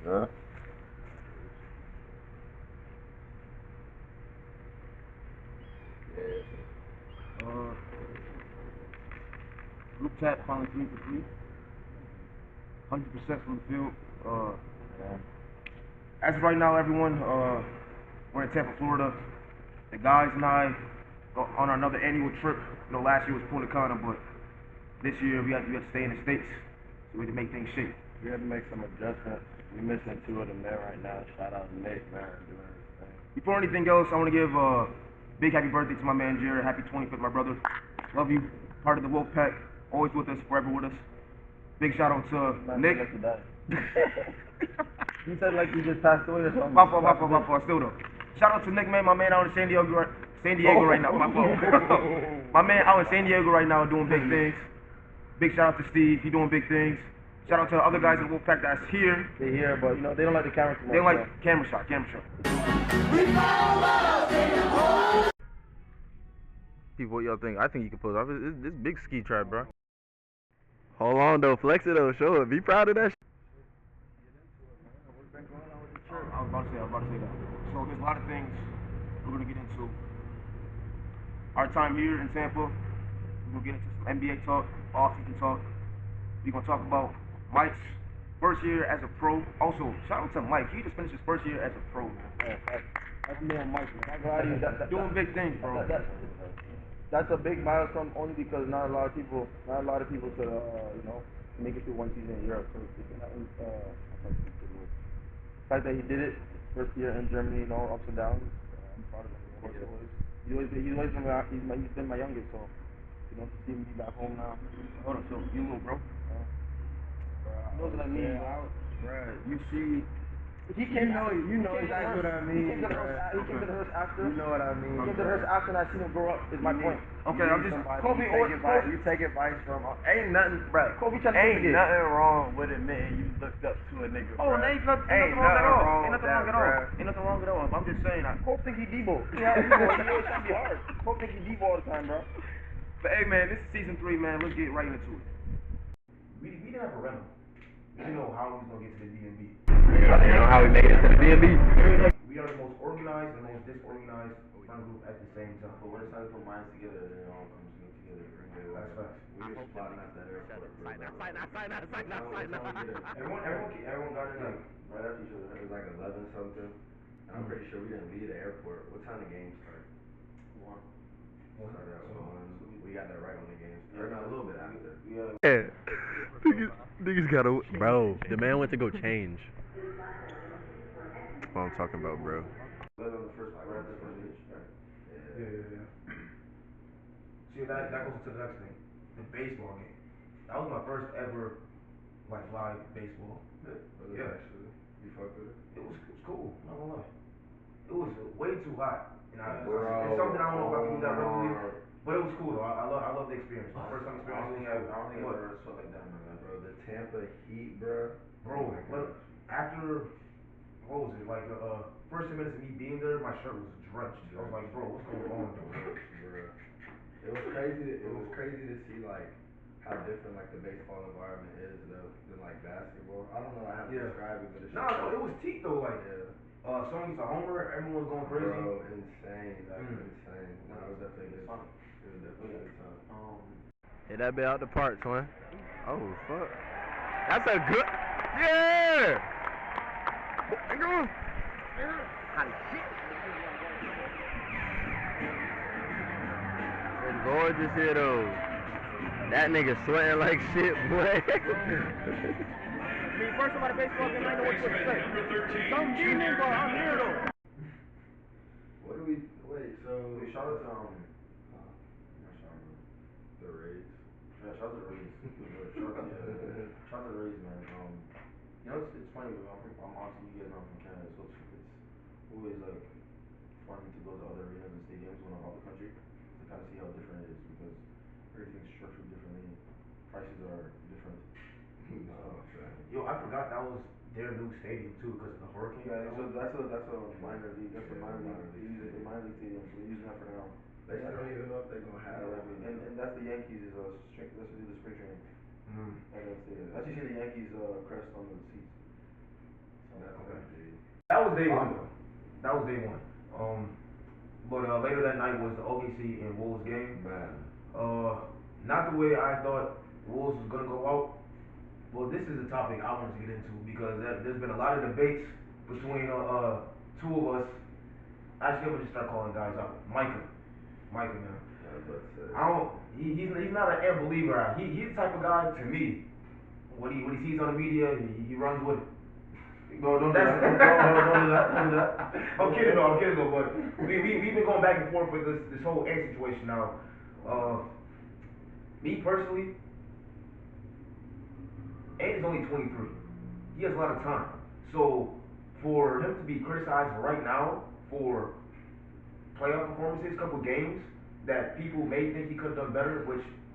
Yeah. Group chat finally 3 for 3. 100% from the field. As of right now, everyone, we're in Tampa, Florida. The guys and I go on another annual trip. You know, last year was Punta Cana, but this year we had to stay in the States, so we had to make things shake. We had to make some adjustments. We're missing two of the men right now. Shout out to Nick, man, doing his thing. Before anything else, I want to give a big happy birthday to my man Jared. Happy 25th, my brother. Love you. Part of the Wolfpack. Always with us, forever with us. Big shout out to Nick. You said like you just passed away or something. My fault. Still though. Shout out to Nick, man. My man out in San Diego right now. My fault. My man out in San Diego right now doing big things. Big shout out to Steve. He doing big things. Shout out to the other guys in the Wolfpack that's here. They're here, but you know they don't like the camera too much. They don't like camera shot. People, what y'all think? I think you can pull it off. This big ski trap, bro. Hold on though, flex it though, show it. Be proud of that shit. I was about to say that. So there's a lot of things we're gonna get into. Our time here in Tampa, we're gonna get into some NBA talk, off-season talk. We're gonna talk about Mike's first year as a pro. Also, shout out to Mike. He just finished his first year as a pro, man. That's me and Mike, man. Doing big things, bro. That's a big milestone only because not a lot of people could you know, make it through one season in Europe. So the fact that he did it first year in Germany, you know, ups and downs. I'm proud of him. He's always been my youngest, so you know, to see him be back home now. Hold on, so you little bro. He knows what I mean, Bruh, You see. you know exactly what I mean. He came to the Hearst after. You know what I mean. He came to the Hearst after, and I seen him grow up. Is my point. Okay, I'm just Kobe You take advice from. Ain't nothing, bruh. Kobe tried to Ain't forget. nothing wrong with admitting you looked up to a nigga. Oh, bruh. ain't nothing Ain't wrong at all. wrong Ain't with nothing wrong that, at all. bruh. Ain't nothing wrong at all. I'm just saying. Kobe think he Debo. Yeah, he always trying to be hard. Kobe think he Debo all the time, bro. But hey, man, this is season 3, man. Let's get right into it. We didn't have a rental. We didn't know how we was gonna get to the DMV. You know how we made it to the DMV? We are the most organized and most disorganized friend group at the same time. But when it's time to put minds together, it all comes together. That's facts. We just plotting at that airport. Everyone got it like Right after each other. It was like 11 something. And I'm pretty sure we didn't leave the airport. What time the game start? 1. Started at 1. We got there right when the game started. Or not, a little bit after. Yeah. Niggas gotta. Bro, the man went to go change. That's what I'm talking about, bro. Right on the first pitch, right? Yeah. See, that goes to the next thing. The baseball game. That was my first ever like live baseball. Yeah. Actually, you fucked with it? It was cool. I'm not gonna lie. It was way too hot. And Bro, it's something I don't know if I can do that regularly. But it was cool though. I love the experience. My first time I don't think experiencing I've ever felt like that, man. Bro, the Tampa Heat, bro. Bro, look, after what was it, like first 10 minutes of me being there, my shirt was drenched. I was like, bro, what's going on? Bro. It was crazy to see like how different like the baseball environment is than like basketball. I don't know how to describe it, but it's No, it was teak though, like someone gets a homer, everyone's going crazy. Bro, insane. That's insane. No, it was definitely fun. It was definitely a good time. Hit that bit out the park, twin. Oh, fuck. That's a good. Yeah! Go. It's gorgeous here, though. That nigga sweating like shit, boy. First time at a baseball game, I know what to say. Some demon, but I'm here though. What do we wait? So Shout out to the Rays. Yeah, shout out to the Rays. Shout out to the Rays, man. You know, it's funny. I'm obviously, you guys know I'm from Canada, so it's always like fun to go to other arenas and stadiums when I'm out the country to kind of see how different it is because everything's structured differently, prices are different. Yo, I forgot that was their new stadium too because of the hurricane. Yeah, so that's a minor league. That's a minor league. They use it, the minor league stadium. So they're using that for now. They don't even know if they're gonna have it. And that's the Yankees' strength. That's what do the spring training. At that stadium. I actually see the Yankees crest on the seats. So That was day one though. That was day one. But later that night was the OKC and Wolves game. Man. Not the way I thought Wolves was gonna go out. Well, this is a topic I wanted to get into because there's been a lot of debates between two of us. Actually, I'm gonna just start calling guys out. Micah, man. I don't. He's not an Ant believer. He's the type of guy to me. What he sees on the media, he runs with it. No, don't do that. Don't do that. Don't do that. I'm kidding though. But we've been going back and forth with this whole Ant situation now. Me personally, Ant is only 23. He has a lot of time. So for him to be criticized right now for playoff performances, couple games that people may think he could have done better,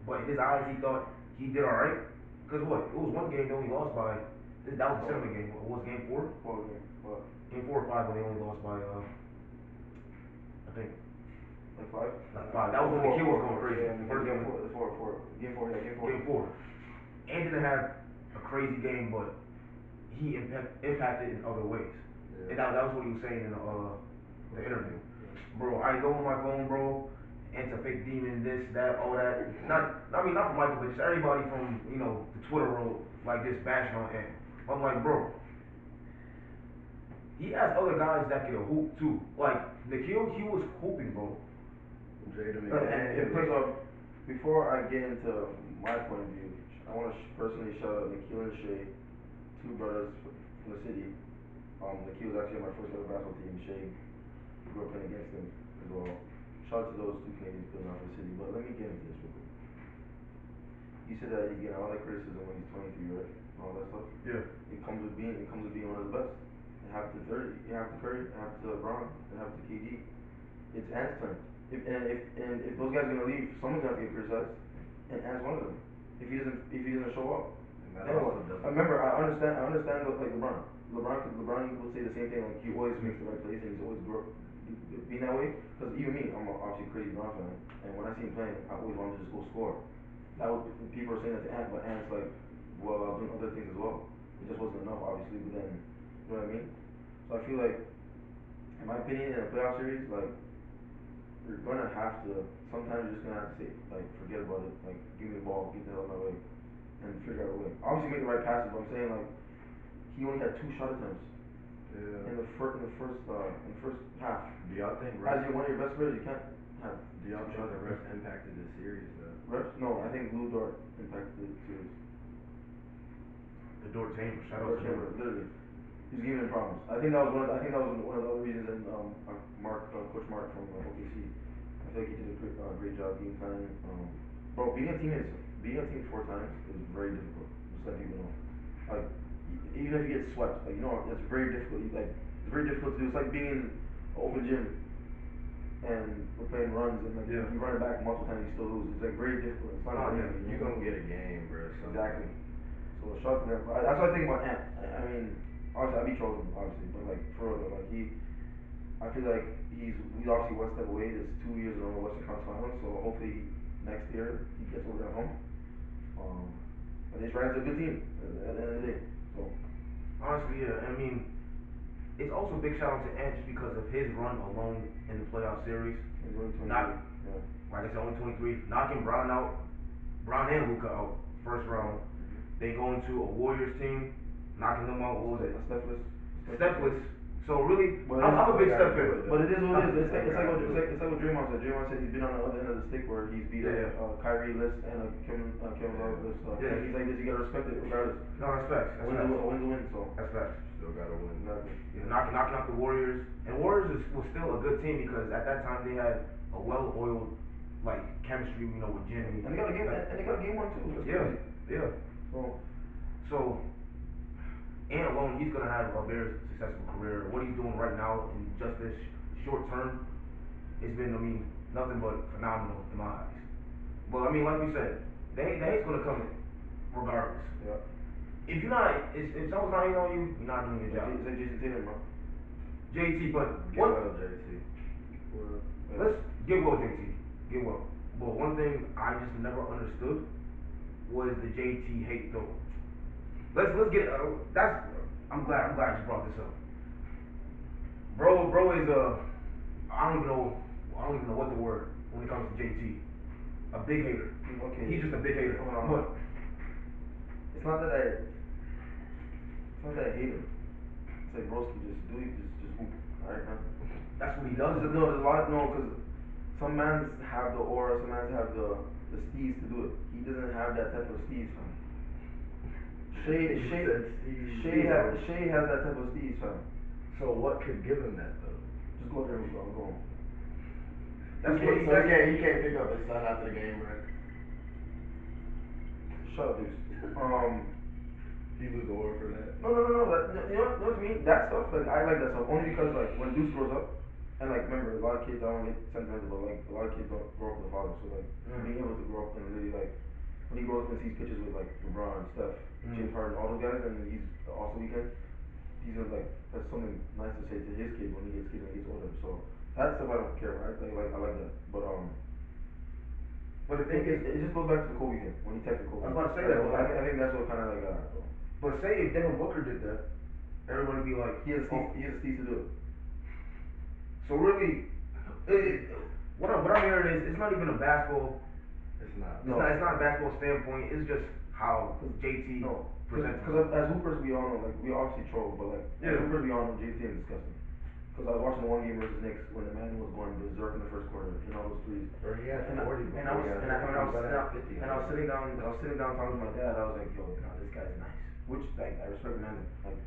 but in his eyes he thought he did all right. Cause what? It was one game they only lost by. That was the settlement game. What was game 4? Game 4 or 5 when they only lost by I think. Like 5? That was when the kid was going crazy. Yeah, First game. Game 4. Game 4. And didn't have a crazy game, but he impacted in other ways. Yeah. And that was what he was saying in the interview. Bro, I go on my phone, bro. Ant's a fake demon, this, that, all that. Not for Michael, but just everybody from, the Twitter world, like this bashing on Ant. I'm like, bro, he has other guys that can hoop too. Like, Nikhil, he was hooping, bro. And first off, before I get into my point of view, I want to personally shout out Nikhil and Shay, two brothers from the city. Nikhil was actually on my first ever basketball team. Shay grew up playing against him as well. Shout out to those two Canadians playing out for the city. But let me get into this real quick. You said that he's getting all that criticism when he's 23, right? And all that stuff. Yeah. It comes with being one of the best. It happened to 30. It happened to Curry. It happened to LeBron. It happened to KD. It's Ant's turn. If those guys are gonna leave, someone's gonna have to get criticized, and Ant's one of them. If he doesn't show up, remember, I understand what, like LeBron would say the same thing. Like, he always makes the right plays and he's always being that way. Because even me, I'm obviously a crazy LeBron fan, and when I see him playing, I always want him to just go score. People are saying that to Ant, but Ant's like, well, I was doing other things as well. It just wasn't enough, obviously. But then, you know what I mean? So I feel like, in my opinion, in a playoff series, like, you're gonna have to. Sometimes you're just gonna have to say, like, forget about it. Like, give me the ball, get the hell out of my way, and figure out a way. Obviously, make the right passes. But I'm saying, like, he only had 2 shot attempts. Yeah. In the first half. Do y'all think as one of your best players, you can't have. Do y'all think the refs impacted the series though? Refs? No, I think Blue Dart impacted the series. The Dort Chamber, shout out to Dort. Literally. He was giving him problems. I think that was one of the other reasons. And Coach Mark from OKC, I feel like he did a great job game planning. Bro, beating a team 4 times is very difficult. Just let people know. Like, even if you get swept, like, it's very difficult. It's very difficult to do. It's like being in an open gym and we're playing runs and like you run it back multiple times, you still lose. It's like very difficult. It's not easy. You're gonna get a game, bro. Exactly. So shout out to them. That's what I think about Ant. I mean, obviously I be trolling, obviously, but like for real though, like I feel like he's obviously one step away. There's 2 years in a row Western Conference Finals, so hopefully next year he gets over at home. But he's right into a good team at the end of the day. So honestly, yeah. I mean, it's also a big shout out to Ant just because of his run alone in the playoff series. He's only 23. Like I said, only 23. Knocking Brown and Luka out first round. They go into a Warriors team, knocking them out. What was it? Stephless. So really, I'm a big Steph fan. But it is what it is. It's like what Draymond said. Draymond said he's been on the other end of the stick where he's beat Kyrie list and Kevin Love list. Yeah. He's like this. You gotta respect it regardless. No, that's facts. A win's a win. So that's facts. Still gotta win. Exactly. Yeah, knocking out the Warriors. And Warriors was still a good team because at that time they had a well-oiled like chemistry, with Jimmy. And they got a game. And they got a game 1 too. That's crazy. Yeah. So, Ant alone, he's gonna have a very successful career. What he's doing right now in just this short term, it's been, nothing but phenomenal in my eyes. But like we said, the hate's gonna come regardless. Yeah. If someone's not hating on you, you're not doing your job. It's like Jason Tatum, bro. JT, but JT. Let's get well, JT. Get well. But one thing I just never understood was the JT hate though. Let's get I'm glad you brought this up. Bro is I don't even know what the word when it comes to JT. A big hater. Okay. He's just a big hater. Hold on. But It's not that I hate him. It's like broski, just hoop. Alright, man. that's what he does. There's a lot because some mans have the aura, some mans have the steez to do it. He doesn't have that type of steez, fam. Shay has that type of steez, fam. So what could give him that though? Just go there and go home. He can't pick up his son after the game, right? Shut up, dude. He lose the war for that. No. You know what I mean? That stuff, like I like that stuff only because like when Deuce grows up, and like remember a lot of kids, I don't get sentimental, but like a lot of kids don't grow up with a father, so like being able to grow up and really like when he grows up and sees pictures with like LeBron, Steph, James Harden, all those guys, and he's also weekend, he's gonna like that's something nice to say to his kid when he gets older. So that stuff I don't care about. I like that, but the thing is, it just goes back to the Kobe thing when he texted Kobe. I was about to say that, but I think that's what kind of like but say if Devin Booker did that, everybody would be like, he has a steez to do it. So really, what I'm hearing is it's not even a basketball. It's not. It's not a basketball standpoint. It's just how JT presents. Because as hoopers, we all know, like we obviously troll, but like as hoopers, we all know JT is disgusting. Because I was watching the one game versus Knicks when the man was going berserk in the first quarter in all those threes. Or he had 40 And I was sitting down talking to my dad. I was like, yo, this guy's nice. Which like I respect the man. Like,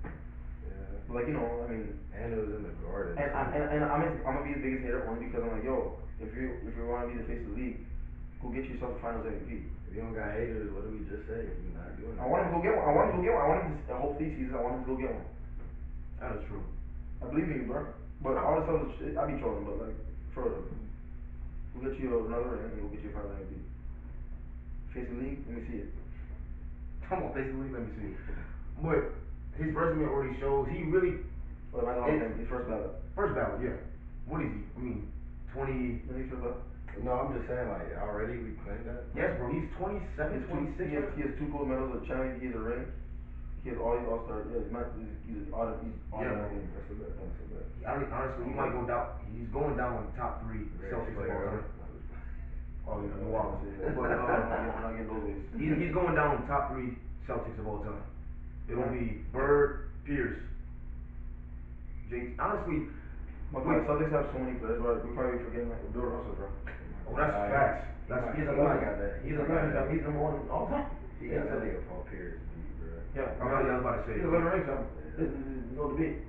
but like I mean. And it was in the Garden. And I'm gonna be the biggest hater only because I'm like, yo, if you want to be the face of the league, go get yourself a Finals MVP. If you don't got haters, what do we just say? You're not doing it. I want him to go get one. I want him to hopefully season. I want him to go get one. That is true. I believe in you, bro. But all this stuff, I be trolling, but like, further. We'll get you another ring and we'll get you a Finals MVP. Face of the league, let me see it. Come on, basically, let me see. But his resume already shows he really. Well, my name, his first ballot. First ballot, yeah. What is he? I mean, 20. Is he first ballot? No, I'm just saying, like, already we claimed that? Yes, bro, he's 27, 26. He has 2 gold medals, a champion, he has a ring. He has all these all-star, yeah, he's automatic. That's a bet. Honestly, he might go down. He's going down in the top 3 Celtics of all time. Oh, yeah, Milwaukee. But I'm not getting those ways. he's going down in the top 3 Celtics of all time. It'll be Bird, Pierce, JT. Honestly, but the Celtics have so many players, but we probably forgetting like Bill Russell, bro. Oh, that's facts. He's number 1 all time. He got that nigga Paul Pierce beat, bro. Yeah, I was about to say. He's 11 rings, son. There's no debate.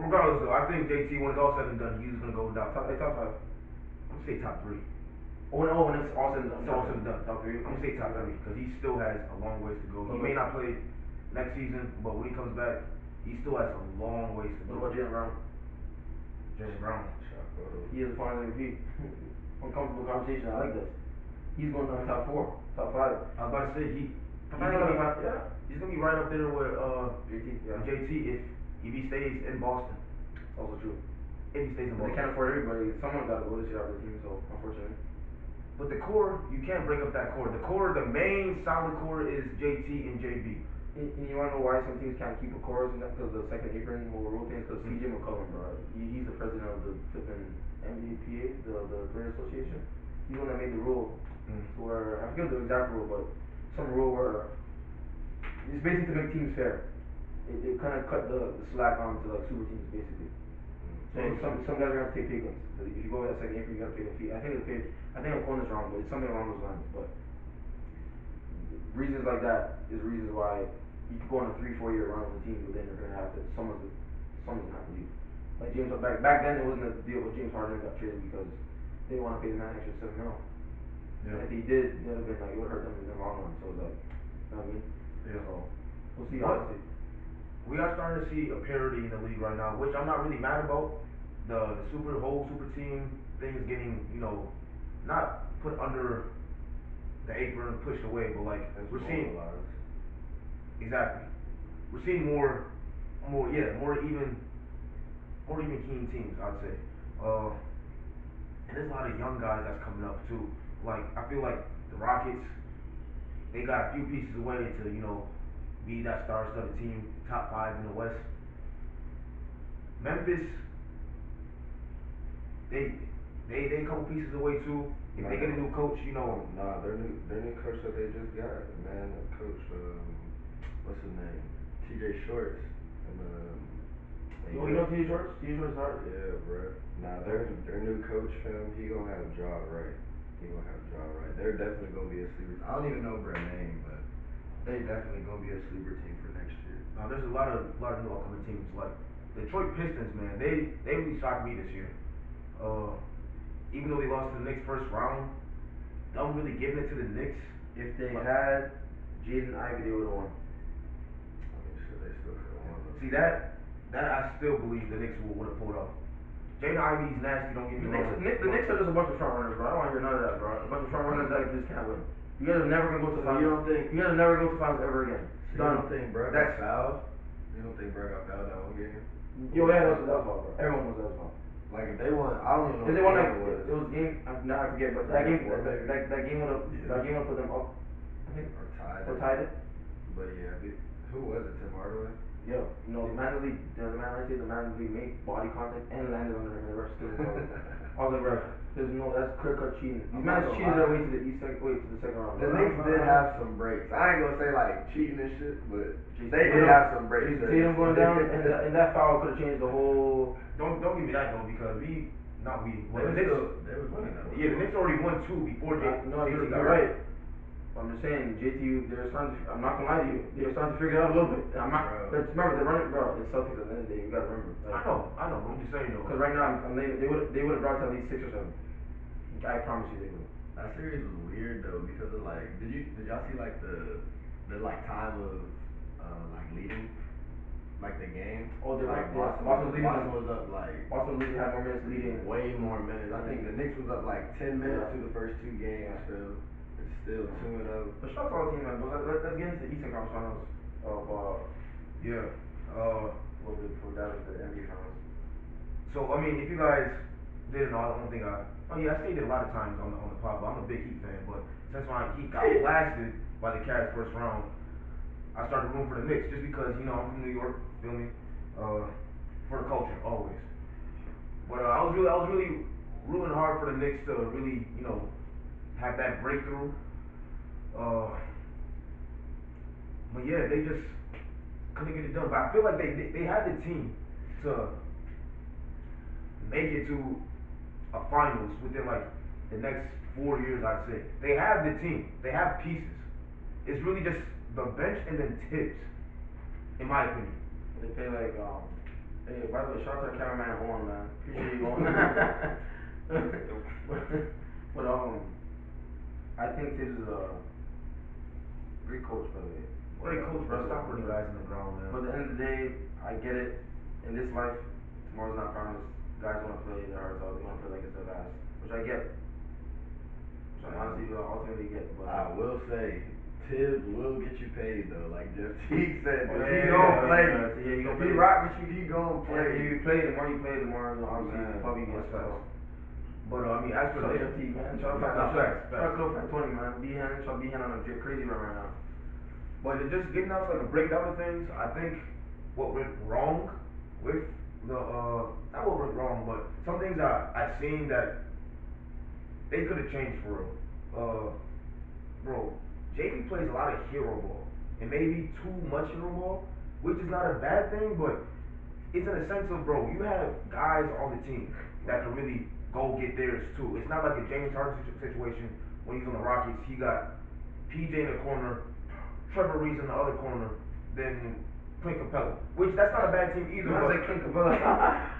Regardless, though, I think JT, when it's all said and done, he's gonna go down Top 5. I'm gonna say top 3. When it's all said and done. It's all said and done. Top 3. I'm gonna say top 3 because he still has a long ways to go. He may not play next season, but when he comes back, he still has a long ways to go. What about Jalen Brown? Jalen Brown. He is a Finals MVP. Uncomfortable conversation. I like this. He's going down top 4, top 5. I was about to say he's gonna be right up there with JT if he stays in Boston. It's also true. If he stays in They Boston. can't afford everybody. Someone got to go this year out of the team, so unfortunately. But the core, you can't break up that core. The main solid core is JT and JB. And you want to know why some teams can't keep a chorus and that? Because the second apron will rule things. Because CJ McCollum, bro, he's the president of the flipping NBPA, the Player Association. He's the one that made the rule where I forget the exact rule, but some rule where it's basically to make teams fair. It kind of cut the slack on to like super teams basically. So some guys are gonna have to take pay cuts. If you go with that second apron, you gotta pay the fee. I think I'm quoting this wrong, but it's something along those lines. But reasons like that is reasons why you could go on a 3-4 year run with a team, but then you're gonna have to someone's gonna have to leave. Like James back then it wasn't a deal with James Harden got traded because they didn't want to pay the man extra $7 million. And if he did, it would have been like it would hurt them in the long run. So it's like, you know what I mean? Yeah. So we'll see. But Honestly, we are starting to see a parity in the league right now, which I'm not really mad about. The whole super team thing is getting, not put under the apron, pushed away, but like we're seeing exactly. We're seeing more even keen teams, I'd say. And there's a lot of young guys that's coming up too. Like I feel like the Rockets, they got a few pieces away to be that star-studded team, top 5 in the West. Memphis, they a couple pieces away too. If they get a new coach, you know. Nah, their new coach that they just got, man, coach, what's his name? TJ Shorts, and You know T.J. Shorts? T.J. Shorts hard. yeah, bro. Nah, their new coach, fam, he gonna have a job right. They're definitely gonna be a sleeper. I don't even know their name, but they definitely gonna be a sleeper team for next year. Now there's a lot of new upcoming teams like Detroit Pistons, man. They really shocked me this year. Even though they lost to the Knicks first round, them really giving it to the Knicks. If they had Jaden Ivey, they would have won. I mean, shit, they still could have won. See that I still believe the Knicks would have pulled off. Jaden Ivey's nasty. Don't get me wrong. The Knicks are just a bunch of front runners, bro. I don't want to hear none of that, bro. A bunch of front runners that just can't win. You guys are never gonna go to the finals. You guys are never gonna go to the finals ever again. You don't think Brett got fouled? You don't think Brett got fouled that one game? Yo, yeah, that was fault, bro. Everyone was that was fault. Like if they won, I don't even know. Cause they won like it was game. I forget, but that game would have put them up. I think or tied it. But yeah, who was it? Tim Hardaway. Yo, the man in the league made body contact and landed on the rim. The rest still was. I was like, bro, that's clear cut cheating. These men cheated their way to the second round. The Knicks did have some breaks. I ain't gonna say like cheating and shit, but they did have some breaks. Tatum going down, and that foul could have changed the whole. Don't give me that though, because the Knicks winning though. Yeah, the Knicks already won 2 before JT. No, you're right. I'm just saying, JT, I'm not gonna lie to you, they're starting to figure it out a little bit. Remember, they're running, bro. It's Celtics at the end of the day. You gotta remember. Like, I know. I'm just saying though. Because right now, they would have brought to at least 6 or 7. I promise you, they would. That series was weird though because of like, did y'all see like the like time of like leading, like the game? Oh, they're like Boston was up like. Boston had more minutes leading. Way more minutes. I think the Knicks was up like 10 minutes through the first 2 games. So. Still 2-0. But shout out to all the team, man. But let's get into the Eastern Conference Finals of a little bit before diving into the NBA Finals. So I mean, if you guys didn't know, I don't think I stated a lot of times on the pod, but I'm a big Heat fan. But since my Heat got blasted by the Cavs first round, I started rooting for the Knicks just because I'm from New York, feel me? For the culture always. But I was really rooting hard for the Knicks to really have that breakthrough. But yeah, they just couldn't get it done. But I feel like they had the team to make it to a finals within like the next 4 years, I'd say. They have the team. They have pieces. It's really just the bench and then Tibbs, in my opinion. They play like hey, by the way, shout out to cameraman Owen, man. Appreciate you on. But I think Tibbs is a great coach, by the way. Great coach, bro. Stop putting guys in the ground, man. But at the end of the day, I get it. In this life, tomorrow's not promised. Guys want to play their hearts out. They want to play like it's their last, which I get. Which I honestly ultimately get. But I will say, Tibbs will get you paid though. Like Jeff Teague said, he's gonna play. He if he rock with you, he gonna play. If you play, the more you play, the more obviously you probably get stuff. But I mean, as for the Jeff Teague, man, try to close at 20, man. Try to be on a crazy run right now. But just getting out to like a breakdown of things, I think what went wrong with not what went wrong, but some things I seen that they could have changed for real. Bro, JP plays a lot of hero ball, and maybe too much hero ball, which is not a bad thing, but it's in a sense of, bro, you have guys on the team that can really go get theirs too. It's not like a James Harden situation when he's on the Rockets. He got PJ in the corner, Trevor Reeves in the other corner, then Clint Capella, which that's not a bad team either. But Clint Capella.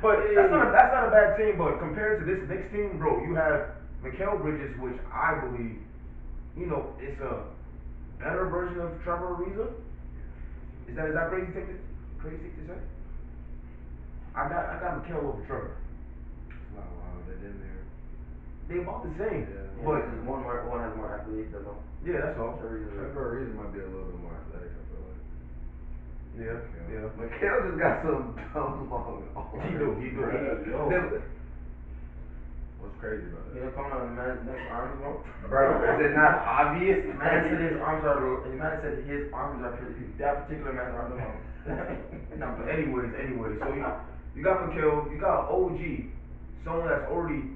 But that's not a bad team. But compared to this Knicks team, bro, you have Mikal Bridges, which I believe, it's a better version of Trevor Ariza. Is that crazy to say? I got Mikal over Trevor. Wow, they're in there. They about the same. Yeah, but one has more athletes, that's all. Yeah, that's all. Trevor Ariza might be a little bit more athletic, I feel like. Yeah. Mikal just got some dumb long arms. He do. What's crazy about You it? know, coming on the man's next arms, bro. Bro, is it not obvious? Man said his arms are. The man said his arms are pretty. That particular man's arms are long. No, but Anyways, so you got Mikhail, you got OG, someone that's already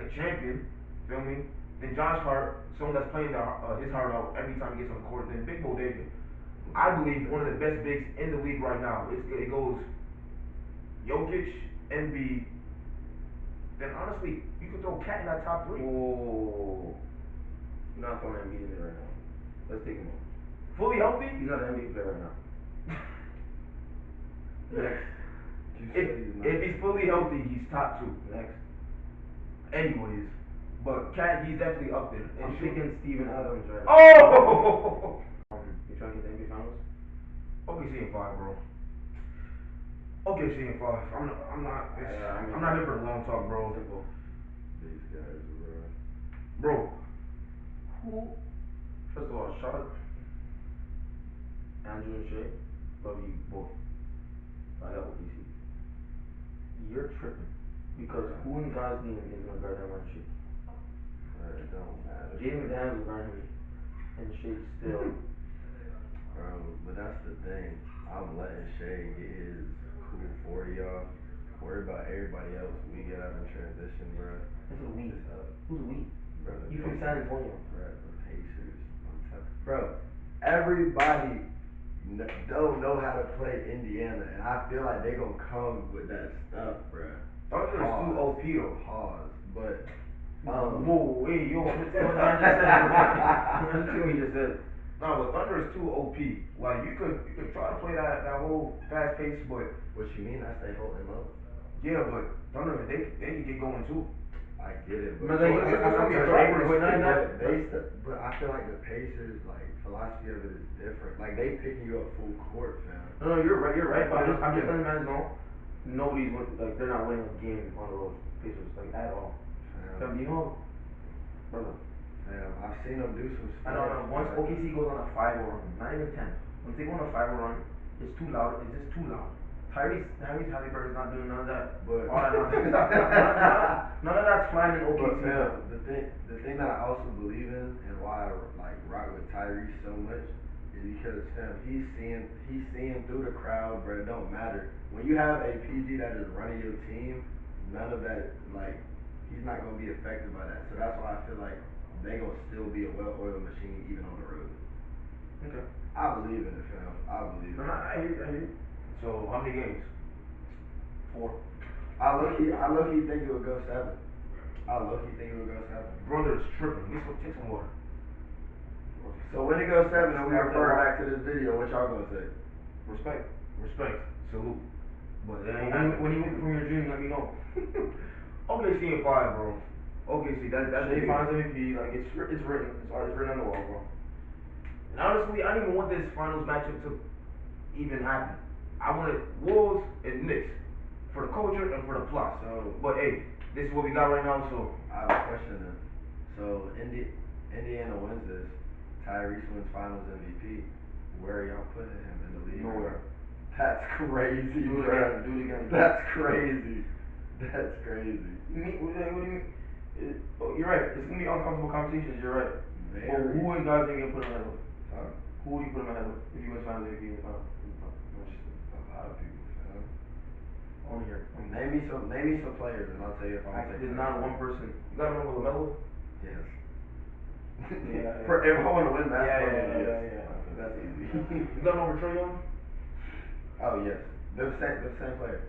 a champion, feel me? Then Josh Hart, someone that's playing his heart out every time he gets on the court. Then Big Bodega, I believe one of the best bigs in the league right now. It goes Jokic, Embiid. Then honestly, you could throw Cat in that top three. Oh, you're not throwing Embiid in there right now. Let's take him out. Fully healthy. He's not an NBA player right now. Next. If he's fully healthy, he's top two. Next. Anyways, but Cat, he's definitely up there. I'm picking Steven Adams right now. Oh! You trying to get the NBA finals? OKC in 5, bro. OKC in 5. I'm not here for the long talk, bro. Simple. These guys, bro. Bro, Who? First of all, Charlotte, Andrew and Shay, love you both. I got OKC. You're tripping. Because who in God's name is gonna guard that one shit? It don't matter. Jaden McDaniels will guard him. And Shay still. Bro, but that's the thing. I'm letting Shay get his cool 40 off. Worry about everybody else. We get out in transition, bro. That's a we. It's up. Who's a we? Bro, the You from San Antonio. Bro, the Pacers. Bro, everybody don't know how to play Indiana, and I feel like they gonna come with that stuff, bro. Thunder is too OP though. Pause, but Whoa, hey, yo, what the man just said? What he just said. No, but Thunder is too OP. Like you could try to play that whole fast pace, but what you mean? I stay holding him up. yeah, but Thunder they can get going too. I get it, But but but I feel like the Pacers like philosophy of it is different. Like they picking you up full court, fam. No, you're right. But I'm just letting the man know. Nobody's like they're not winning a game on the road. Pacers like at all. Fam, You know, brother. fam, I've seen them do some I stuff. know. Once OKC goes on a 5-0 run, not even 10. Once they go on a 5-0 run, it's too loud. It's just too loud. Tyrese Halliburton's not doing none of that. But All that nonsense. None of that's flying in But OKC. fam, the thing that I also believe in and why I like rock with Tyrese so much is because fam, he's seeing through the crowd, bro. It don't matter. When you have a PG that is running your team, none of that like he's not gonna be affected by that. So that's why I feel like they gonna still be a well-oiled machine even on the road. Okay. I believe in it, fam. I believe in it. I hear. So how many games? 4. I low-key think it would go 7. I low-key think it would go 7. Brother is tripping. Let's go take some water. So when it goes 7 and we refer back to this video, what y'all gonna say? Respect, salute. But When you wake from your dream, let me know. OKC in 5, bro. OKC, that's Shea finals MVP, like it's written. It's written on the wall, bro. And honestly, I didn't even want this finals matchup to even happen. I wanted Wolves and Knicks for the culture and for the plot. So, But hey, this is what we got right now. So I have a question then. So Indiana wins this. Tyrese wins Finals MVP. Where are y'all putting him in the league? Nowhere. That's crazy, Do it bro. again. That's crazy. That's crazy. What do you mean? You're right. It's gonna be uncomfortable conversations. You're right. But Very. who in God's name you put him ahead of? Huh? Who would you put him ahead of if you win Finals MVP in the final? A lot of people, fam. Only here. Name me some players and I'll tell you if I'm gonna take There's not one person. you gotta remember LaMelo. Yes. Yeah. For if I want to win basketball, yes. Yeah. That's easy. You gotta remember Trae Young. Oh yes. They're the same player.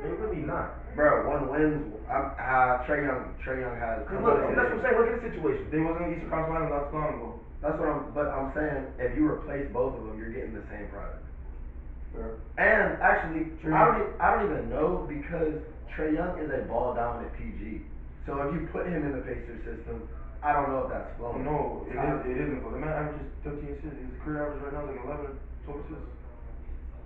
They're really not. Bro, one wins. Trae Young has. Cause look, that's what I'm saying. Look at the situation. They wasn't in the Eastern Conference Finals not too long ago. That's what I'm saying, if you replace both of them, you're getting the same product. Fair. And actually, True. I don't even know because Trae Young is a ball dominant PG. So if you put him in the Pacers system, I don't know if that's flowing. No, it isn't for the man. Averages 13 assists. His career average right now is like 11, 12 assists.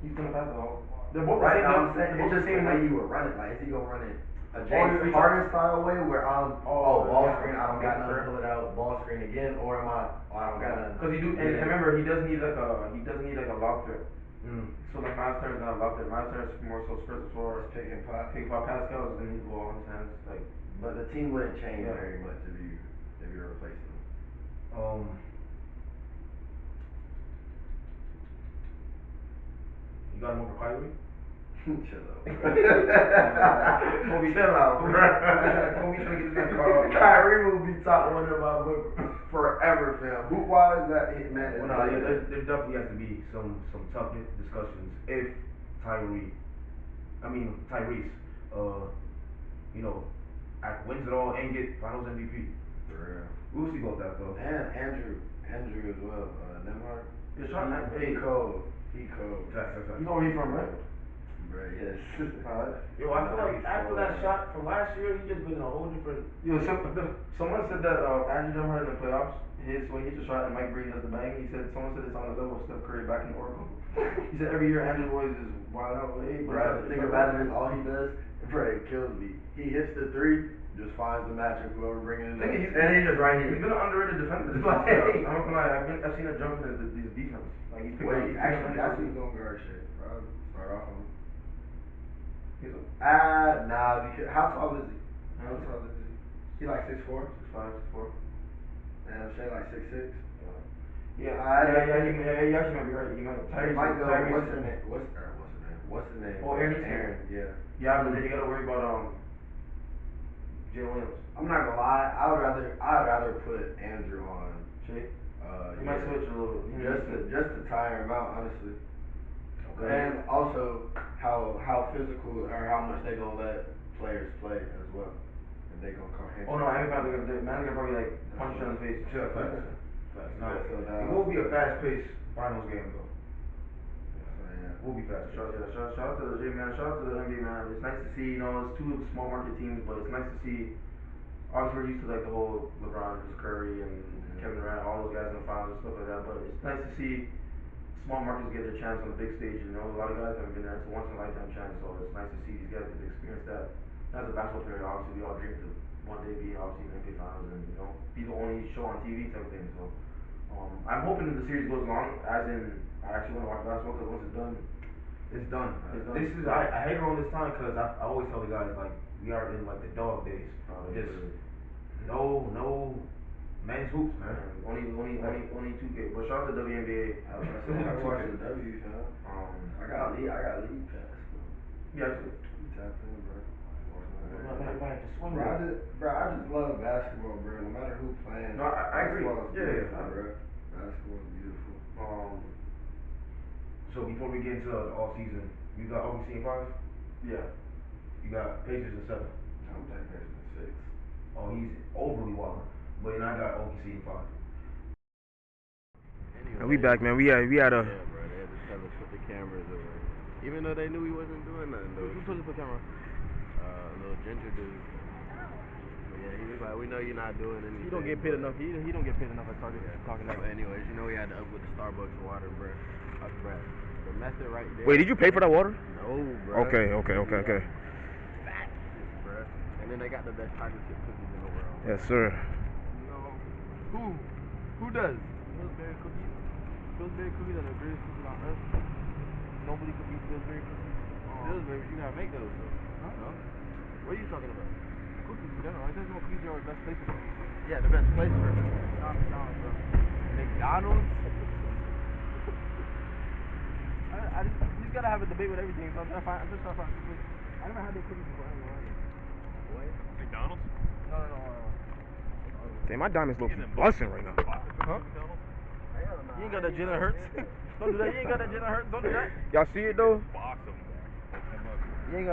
He's gonna pass it all. They're both Right the same. now, I'm saying They're it's both just the the same. way you would run it. Like, is he gonna run it a you're James Harden style way where I'm ball yeah. screen, I don't got Yeah, nothing, sure. pull it out, ball screen again, or am I don't got nothing. Because he do, and remember, he does need like a lob threat. So like Miles Turner's not allowed there. Miles Turner's more so Spurs for Pick and pop. Pascal's gonna need the ball in his hands. Like, But the team wouldn't change Yeah. very much if you're replacing them. You got him over Kyrie? Chill out. Kobe, Chill out, bro. Kobe trying to get this man caught up. Kyrie will be top one in my book forever, fam. Hoop wise, that hit man is Well, no, there definitely has to be some tough discussions if Tyrese, wins it all and get Finals MVP. For real. We'll see about that though. And Andrew as well. Nemhard. You're trying to He cold. He cold. Facts. You know where he's from, right? Bro, yes. Yo, I feel like after that shot from last year, he just been in a whole different. Yo, someone said that Andrew Nemhard in the playoffs, when he hits a shot and Mike Brady does the bang, someone said it's on the level of Steph Curry back in Oracle. He said every year Andrew always is wild out. Hey, Bro, the thing about it is all he does, bro, it kills me. He hits the three, just finds the matchup, whoever bringing it up. And he's just right He's here. been an underrated defender. I'm not gonna lie, I've seen a jump in his defense. Like he's picking Wait, up. actually, that's who's gonna guard shit. Bro, start off on. He's Nah, because how tall is he? How tall is he? He like 6'4"? 6'5", 6'4". Man, Shay like 6'6". Yeah, you actually might be right. You might. He might go. Tyrese. What's her name? What's the name? Oh, Aaron. Yeah. Yeah, but then you gotta worry about Jalen Williams. I'm not gonna lie. I'd rather put Andrew on. Shay. You Yeah. might switch a little bit. Just to tire him out, honestly. Okay. And also how physical or how much they gonna let players play as well. If they gonna call him. Oh no, I haven't found the man gonna probably like punch you in the face. Yeah, facts. Nah, It will be a fast-paced finals game though. yeah. It will be fast. Shout out to the J man, shout out to the NBA man. It's nice to see, it's two small market teams, but it's nice to see. Obviously we're used to like the whole LeBron versus Curry and Kevin Durant, all those guys in the finals and stuff like that. But it's nice to see small markets get their chance on the big stage. A lot of guys haven't been there. It's a once in a lifetime chance, so it's nice to see these guys get to experience that. As a basketball player, obviously we all dream to one day be obviously in the NBA finals and be the only show on TV type of thing. So I'm hoping that the series goes long, as in I actually want to watch basketball because once it's done, It's done. It's done. This is I hate around this time because I always tell the guys like we are in like the dog days. Just no men's hoops, man. Only 2K. But shout out to WNBA. I watched the W, fam. I got league pass, bro. Yeah. Tap in, bro. Bro, I just love basketball, bro. No matter who playing. No, I agree. Basketball is Yeah, beautiful, bro. Basketball is beautiful. So before we get into the off season, you got OKC in 5. Yeah. You got Pacers in 7. I'm taking Pacers in 6. Oh, he's overly wild. But I got OKC in 5. And we back, man. We had a. Yeah, bro. They had to tell us put the cameras away. Even though they knew he wasn't doing nothing, though. Who told you to put camera? Little ginger dude. But yeah, he was like, we know you're not doing anything. He don't get paid enough. He don't get paid enough at Target talking that. But anyways, we had to up with the Starbucks water, bro. Bruh. The method right there. Wait, did you pay for that water? No, bro. Okay. Fat, bro. And then they got the best chocolate chip cookies in the world. Yes, sir. Who does? Pillsbury cookies. Pillsbury cookies are the greatest cookies on earth. Nobody could beat Pillsbury cookies. Pillsbury, you gotta make those though. Huh? What are you talking about? Cookies in general. I think cookies are the best place for cookies. Yeah, the best place for it. Not McDonald's, bro. McDonald's? I just gotta have a debate with everything, so I'm just trying to find a place. I never had their cookies before. I ain't gonna lie. What? McDonald's? No. Damn, my diamond's low key busting right now. Huh? You ain't got that Jalen Hurts. Don't do that. You ain't got that Jalen Hurts. Don't do that. Y'all see it though? Box them. You ain't got.